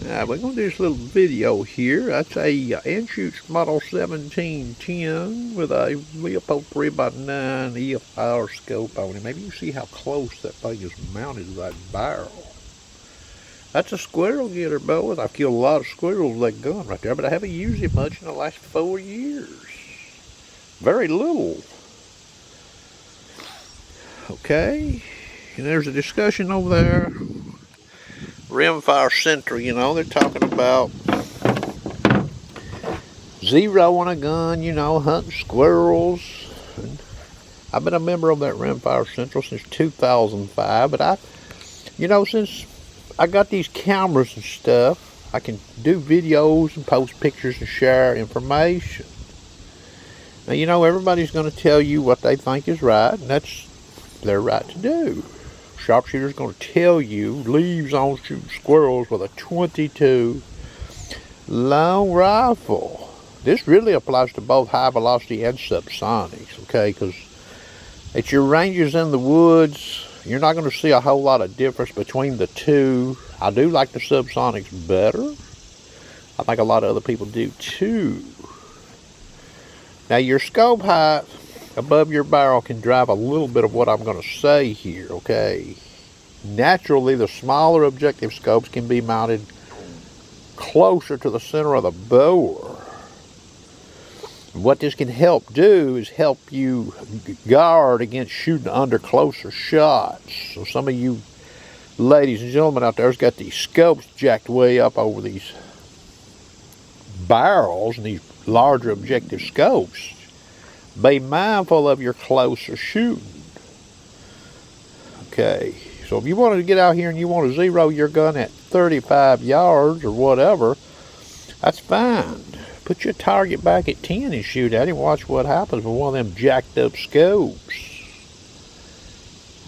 We're going to do this little video here. That's a Anschutz Model 1710 with a Leopold 3x9 EFR scope on it. Maybe you see how close that thing is mounted to that barrel. That's a squirrel getter, boys. I've killed a lot of squirrels with that gun right there, but I haven't used it much in the last 4 years. Very little. Okay, and there's a discussion over there. Rimfire Central, you know, they're talking about zeroing a gun, you know, hunting squirrels. And I've been a member of that Rimfire Central since 2005, but since I got these cameras and stuff, I can do videos and post pictures and share information. Now, you know, everybody's going to tell you what they think is right, and that's their right to do. Sharpshooter's going to tell you, leaves on shooting squirrels with a .22 long rifle. This really applies to both high velocity and subsonics, okay? Because at your ranges in the woods, you're not going to see a whole lot of difference between the two. I do like the subsonics better. I think a lot of other people do too. Now, your scope height above your barrel can drive a little bit of what I'm going to say here, okay? Naturally, the smaller objective scopes can be mounted closer to the center of the bore. What this can help do is help you guard against shooting under closer shots. So some of you ladies and gentlemen out there's got these scopes jacked way up over these barrels and these larger objective scopes. Be mindful of your closer shooting. Okay, so if you wanted to get out here and you want to zero your gun at 35 yards or whatever, that's fine. Put your target back at 10 and shoot at it and watch what happens with one of them jacked up scopes.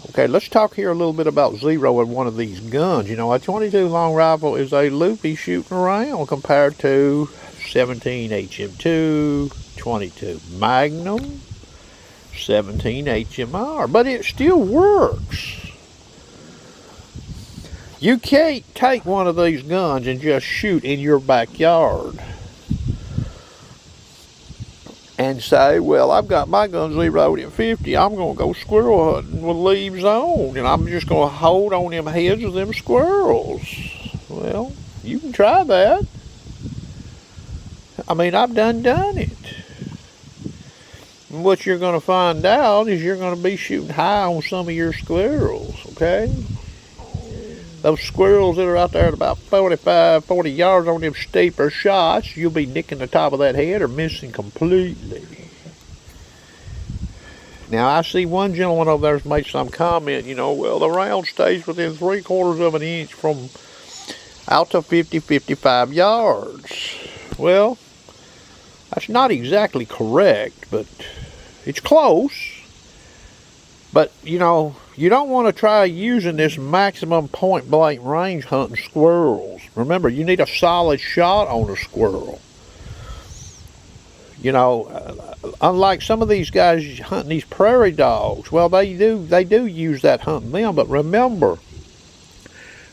Okay, let's talk here a little bit about zeroing one of these guns. You know, a .22 long rifle is a loopy shooting around compared to 17 HM2, 22 Magnum, 17 HMR, but it still works. You can't take one of these guns and just shoot in your backyard and say, well, I've got my gun zeroed at 50. I'm going to go squirrel hunting with leaves on, and I'm just going to hold on them heads of them squirrels. Well, you can try that. I mean, I've done it. And what you're going to find out is you're going to be shooting high on some of your squirrels, okay? Those squirrels that are out there at about 45, 40 yards on them steeper shots, you'll be nicking the top of that head or missing completely. Now, I see one gentleman over there's made some comment, you know, well, the round stays within 3/4 of an inch from out to 50, 55 yards. Well, that's not exactly correct, but it's close. But, you know, you don't want to try using this maximum point blank range hunting squirrels. Remember, you need a solid shot on a squirrel. You know, unlike some of these guys hunting these prairie dogs, well, they do use that hunting them, but remember,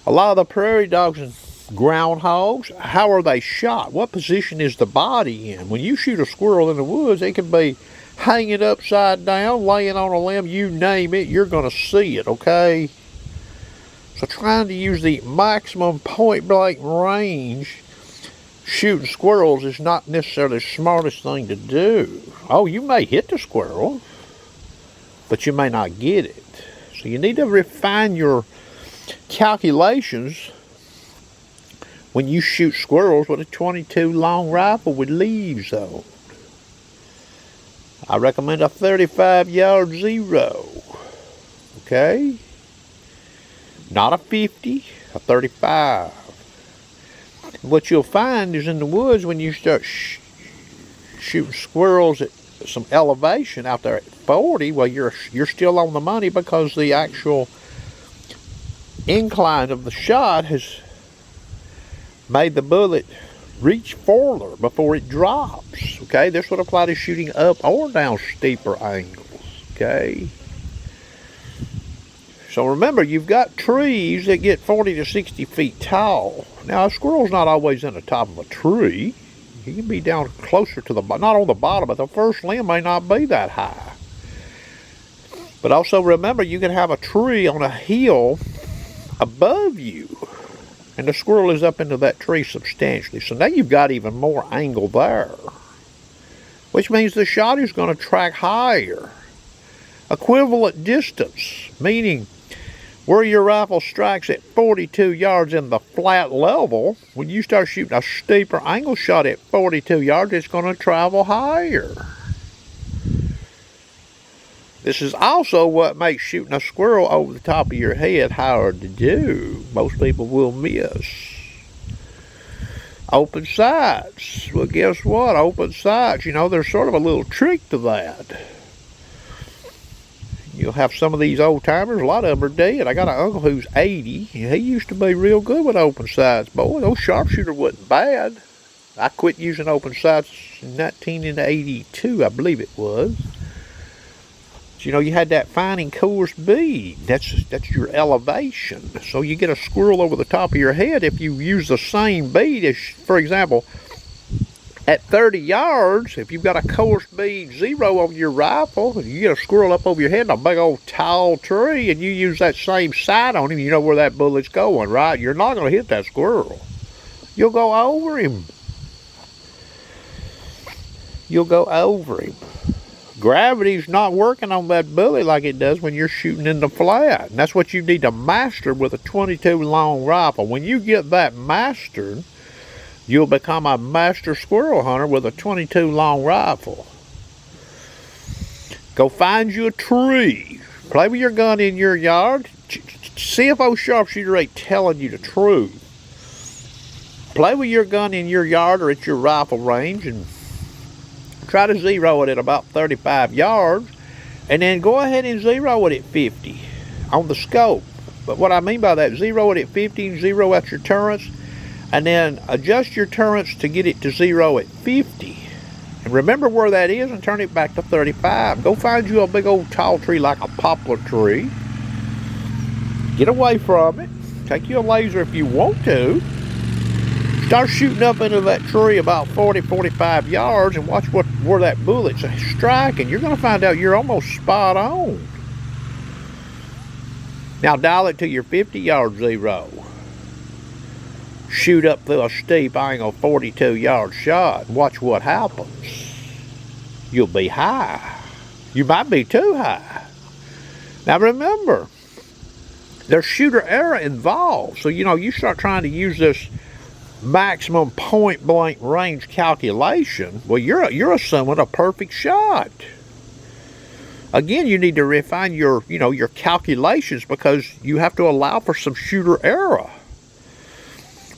a lot of the prairie dogs and groundhogs, how are they shot? What position is the body in? When you shoot a squirrel in the woods, it can be hanging upside down, laying on a limb, you name it, you're going to see it, okay? So trying to use the maximum point blank range shooting squirrels is not necessarily the smartest thing to do. Oh, you may hit the squirrel, but you may not get it. So you need to refine your calculations when you shoot squirrels with a .22 long rifle with leaves on. I recommend a 35-yard zero, okay? Not a 50, a 35. What you'll find is in the woods when you start shooting squirrels at some elevation out there at 40, well, you're still on the money because the actual incline of the shot has made the bullet reach further before it drops, okay? This would apply to shooting up or down steeper angles, okay? So remember, you've got trees that get 40 to 60 feet tall. Now, a squirrel's not always in the top of a tree. He can be down closer to the bottom, not on the bottom, but the first limb may not be that high. But also remember, you can have a tree on a hill above you, and the squirrel is up into that tree substantially. So now you've got even more angle there, which means the shot is going to track higher. Equivalent distance, meaning where your rifle strikes at 42 yards in the flat level, when you start shooting a steeper angle shot at 42 yards, it's going to travel higher. This is also what makes shooting a squirrel over the top of your head hard to do. Most people will miss. Open sights. Well, guess what? Open sights, there's sort of a little trick to that. You'll have some of these old timers, a lot of them are dead. I got an uncle who's 80, and he used to be real good with open sights. Boy, those sharpshooter wasn't bad. I quit using open sights in 1982, I believe it was. You had that fine and coarse bead. That's your elevation. So you get a squirrel over the top of your head if you use the same bead as, for example, at 30 yards, if you've got a coarse bead 0 on your rifle, and you get a squirrel up over your head in a big old tall tree, and you use that same sight on him, you know where that bullet's going, right? You're not going to hit that squirrel. You'll go over him. You'll go over him. Gravity's not working on that bullet like it does when you're shooting in the flat. And that's what you need to master with a .22 long rifle. When you get that mastered, you'll become a master squirrel hunter with a .22 long rifle. Go find you a tree. Play with your gun in your yard. See if old sharpshooter ain't telling you the truth. Play with your gun in your yard or at your rifle range and try to 0 it at about 35 yards, and then go ahead and 0 it at 50 on the scope. But what I mean by that, 0 it at 50 and 0 out your turrets, and then adjust your turrets to get it to 0 at 50. And remember where that is and turn it back to 35. Go find you a big old tall tree like a poplar tree. Get away from it. Take you a laser if you want to. Start shooting up into that tree about 40, 45 yards and watch where that bullet's striking. You're going to find out you're almost spot on. Now dial it to your 50-yard 0. Shoot up through a steep angle 42-yard shot and watch what happens. You'll be high. You might be too high. Now remember, there's shooter error involved. So, you start trying to use this maximum point blank range calculation, well, you're assuming a perfect shot. Again, you need to refine your calculations because you have to allow for some shooter error.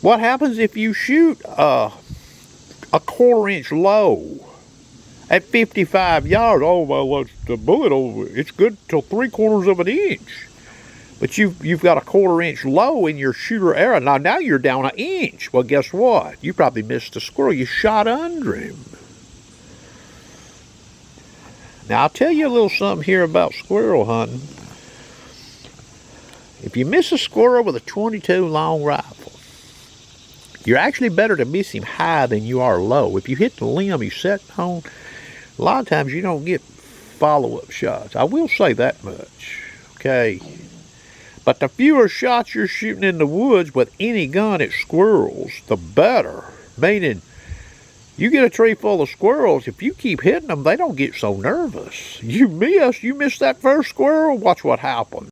What happens if you shoot a 1/4 inch low at 55 yards? Oh, well, the bullet, it's good till 3/4 of an inch. But you've got a 1/4 inch low in your shooter error. Now you're down an inch. Well, guess what? You probably missed the squirrel. You shot under him. Now, I'll tell you a little something here about squirrel hunting. If you miss a squirrel with a .22 long rifle, you're actually better to miss him high than you are low. If you hit the limb he's sitting on, a lot of times you don't get follow-up shots. I will say that much. Okay. But the fewer shots you're shooting in the woods with any gun at squirrels, the better. Meaning, you get a tree full of squirrels, if you keep hitting them, they don't get so nervous. You miss that first squirrel, watch what happens.